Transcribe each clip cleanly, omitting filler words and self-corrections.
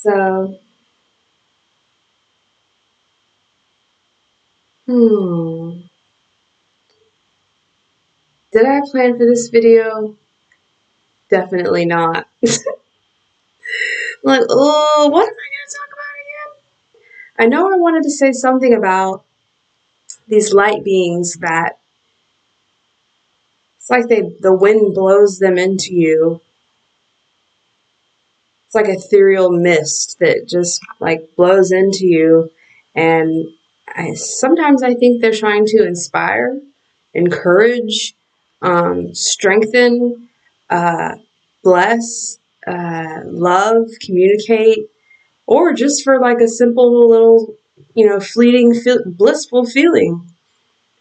So, did I plan for this video? Definitely not. Like, oh, what am I going to talk about again? I know I wanted to say something about these light beings that it's like the wind blows them into you. It's like ethereal mist that just like blows into you, and sometimes I think they're trying to inspire, encourage, strengthen, uh, bless, love, communicate, or just for like a simple little, fleeting, blissful feeling.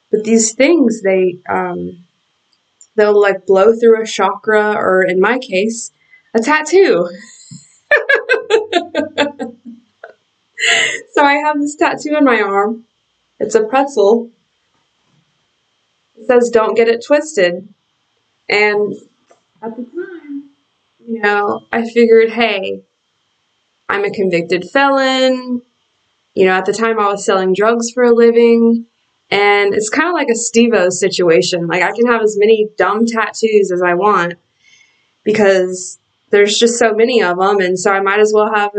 But these things, they'll like blow through a chakra, or in my case, a tattoo. So I have this tattoo on my arm. It's a pretzel. It says, "Don't get it twisted." And at the time, I figured, hey, I'm a convicted felon. At the time I was selling drugs for a living. And it's kind of like a Steve-O situation. Like, I can have as many dumb tattoos as I want because there's just so many of them. And so I might as well have,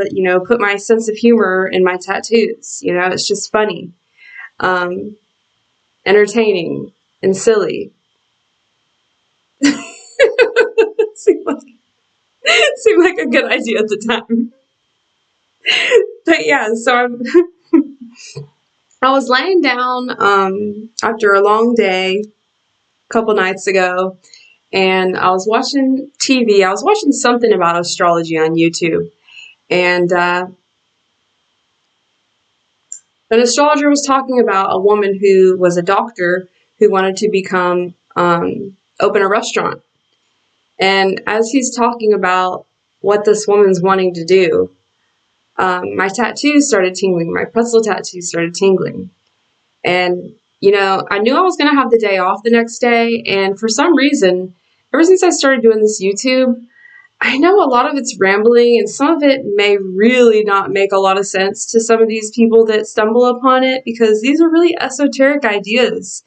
put my sense of humor in my tattoos. It's just funny, entertaining, and silly. seemed like a good idea at the time. But yeah, so I was laying down after a long day a couple nights ago, and I was watching TV. I was watching something about astrology on YouTube, and an astrologer was talking about a woman who was a doctor who wanted to become open a restaurant. And as he's talking about what this woman's wanting to do, my tattoos started tingling. My pretzel tattoos started tingling. And, I knew I was going to have the day off the next day. And for some reason, ever since I started doing this YouTube, I know a lot of it's rambling, and some of it may really not make a lot of sense to some of these people that stumble upon it, because these are really esoteric ideas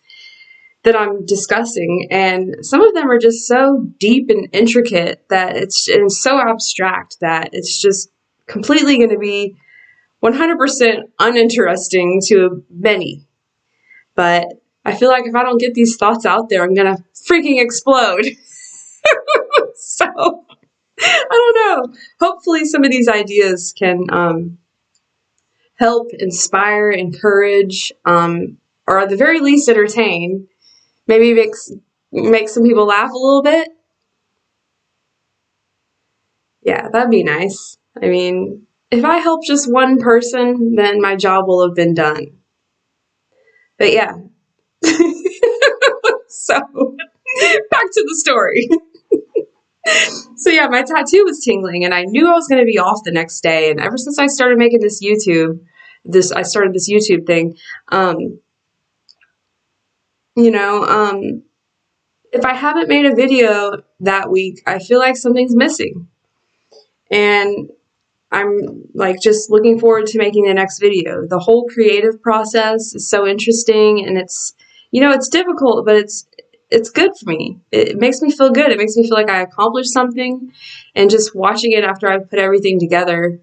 that I'm discussing, and some of them are just so deep and intricate that and so abstract that it's just completely going to be 100% uninteresting to many. But I feel like if I don't get these thoughts out there, I'm going to freaking explode. So, I don't know. Hopefully some of these ideas can help inspire, encourage, or at the very least entertain. Maybe make some people laugh a little bit. Yeah, that'd be nice. I mean, if I help just one person, then my job will have been done. But yeah. So, back to the story. So yeah, my tattoo was tingling, and I knew I was going to be off the next day. And ever since I started making I started this YouTube thing, if I haven't made a video that week, I feel like something's missing. And I'm like just looking forward to making the next video. The whole creative process is so interesting, and it's difficult, but it's good for me. It makes me feel good. It makes me feel like I accomplished something, and just watching it after I've put everything together,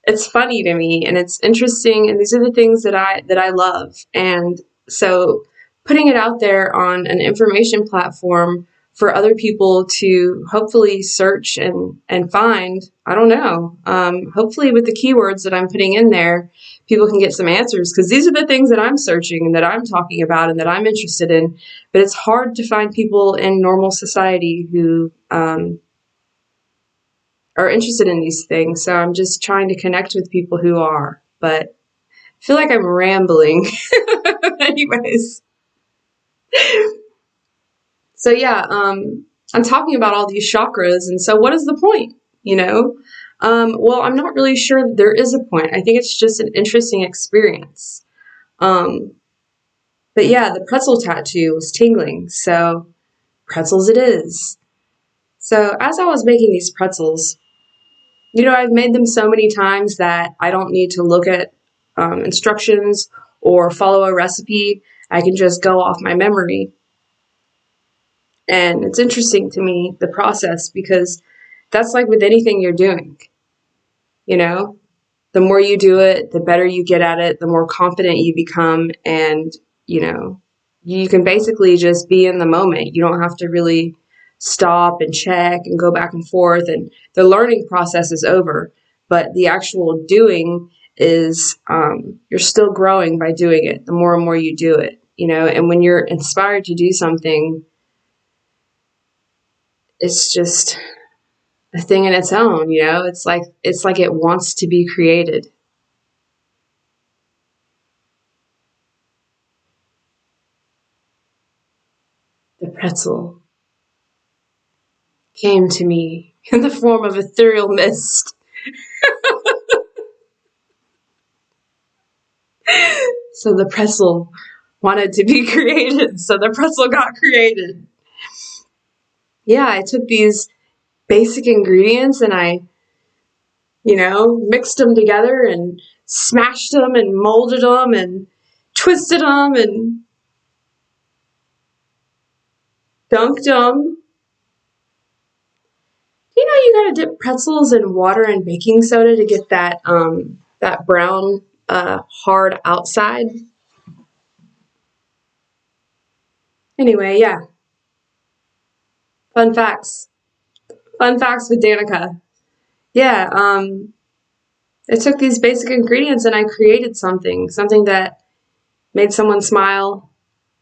it's funny to me, and it's interesting, and these are the things that I love. And so putting it out there on an information platform for other people to hopefully search and find, I don't know, hopefully with the keywords that I'm putting in there, people can get some answers, because these are the things that I'm searching and that I'm talking about and that I'm interested in. But it's hard to find people in normal society who are interested in these things. So I'm just trying to connect with people who are. But I feel like I'm rambling. Anyways. So yeah, I'm talking about all these chakras, and so what is the point? Well, I'm not really sure that there is a point. I think it's just an interesting experience. But yeah, the pretzel tattoo was tingling, so pretzels it is. So as I was making these pretzels, I've made them so many times that I don't need to look at instructions or follow a recipe. I can just go off my memory. And it's interesting to me, the process, because that's like with anything you're doing, you know? The more you do it, the better you get at it, the more confident you become. And, you can basically just be in the moment. You don't have to really stop and check and go back and forth. And the learning process is over. But the actual doing is, you're still growing by doing it, the more and more you do it, And when you're inspired to do something, it's just a thing in its own, It's like it wants to be created. The pretzel came to me in the form of ethereal mist. So the pretzel wanted to be created, so the pretzel got created. Yeah, I took these basic ingredients and I, mixed them together and smashed them and molded them and twisted them and dunked them. You gotta dip pretzels in water and baking soda to get that brown, hard outside. Anyway, yeah. Fun facts. Fun facts with Danica. Yeah, I took these basic ingredients and I created something that made someone smile,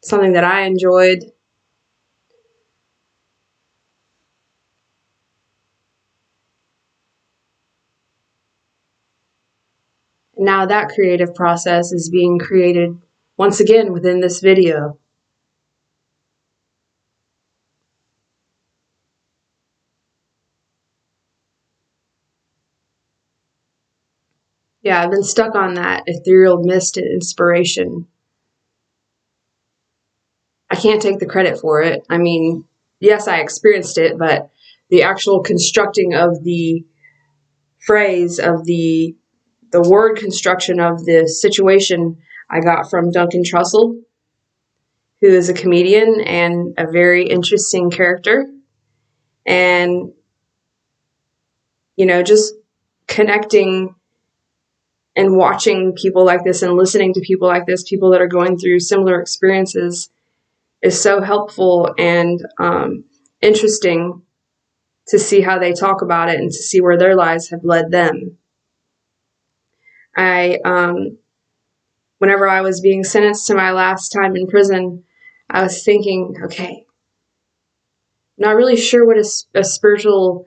something that I enjoyed. And now that creative process is being created once again within this video. Yeah, I've been stuck on that ethereal mist inspiration. I can't take the credit for it. I mean, yes, I experienced it, but the actual constructing of the phrase, of the word construction of the situation, I got from Duncan Trussell, who is a comedian and a very interesting character. And, just connecting and watching people like this and listening to people like this, people that are going through similar experiences, is so helpful and interesting to see how they talk about it and to see where their lives have led them. Whenever I was being sentenced to my last time in prison, I was thinking, okay, not really sure what a spiritual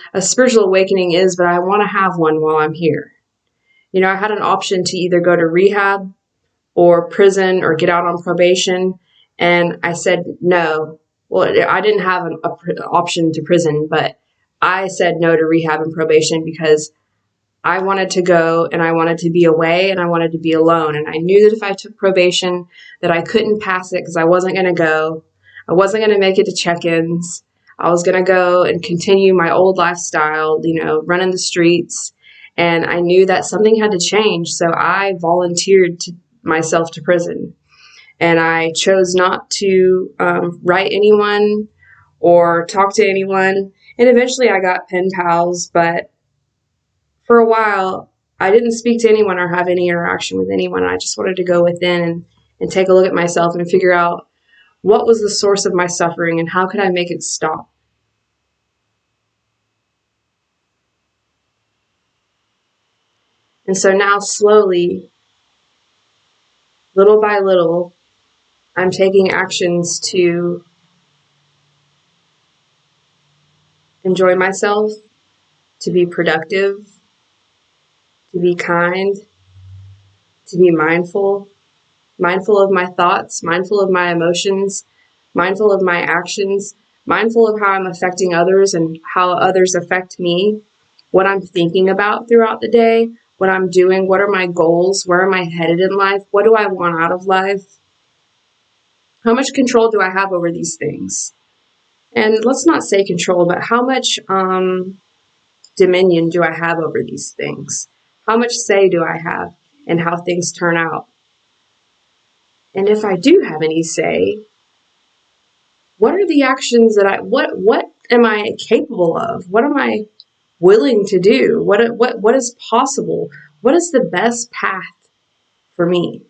awakening is, but I want to have one while I'm here. I had an option to either go to rehab or prison or get out on probation, and I said no. Well, I didn't have an option to prison, but I said no to rehab and probation because I wanted to go and I wanted to be away and I wanted to be alone. And I knew that if I took probation that I couldn't pass it because I wasn't going to go. I wasn't going to make it to check-ins. I was going to go and continue my old lifestyle, running the streets. And I knew that something had to change. So I volunteered myself to prison. And I chose not to write anyone or talk to anyone. And eventually I got pen pals, but for a while, I didn't speak to anyone or have any interaction with anyone. I just wanted to go within and take a look at myself and figure out what was the source of my suffering and how could I make it stop. And so now slowly, little by little, I'm taking actions to enjoy myself, to be productive, to be kind, to be mindful of my thoughts, mindful of my emotions, mindful of my actions, mindful of how I'm affecting others and how others affect me, what I'm thinking about throughout the day, what I'm doing, what are my goals, where am I headed in life, what do I want out of life, how much control do I have over these things? And let's not say control, but how much dominion do I have over these things? How much say do I have in how things turn out? And if I do have any say, what are the actions that what am I capable of? What am I willing to do? What is possible? What is the best path for me?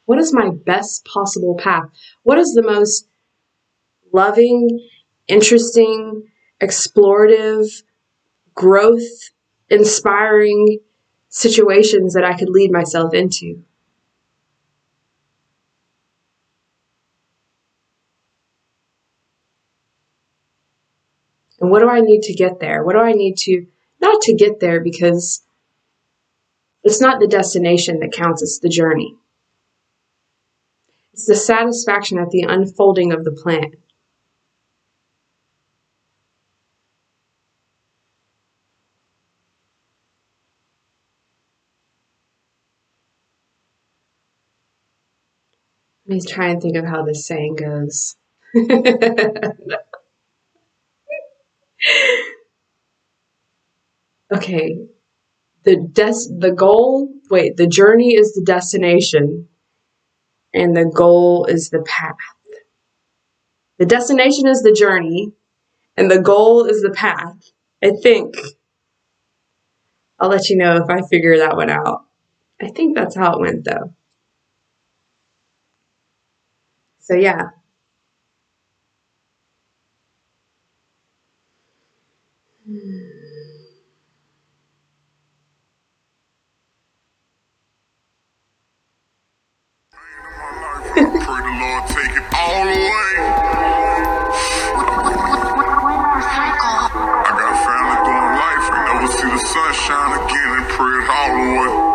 What is my best possible path? What is the most loving, interesting, explorative, growth inspiring situations that I could lead myself into? And what do I need to get there? What do I need to, not to get there, because it's not the destination that counts, it's the journey. It's the satisfaction at the unfolding of the plan. Let me try and think of how this saying goes. Okay, the journey is the destination, and the goal is the path. The destination is the journey, and the goal is the path. I think. I'll let you know if I figure that one out. I think that's how it went, though. So, yeah. Pray the Lord take it all away. I got family doing life and never see the sunshine again and pray it all away.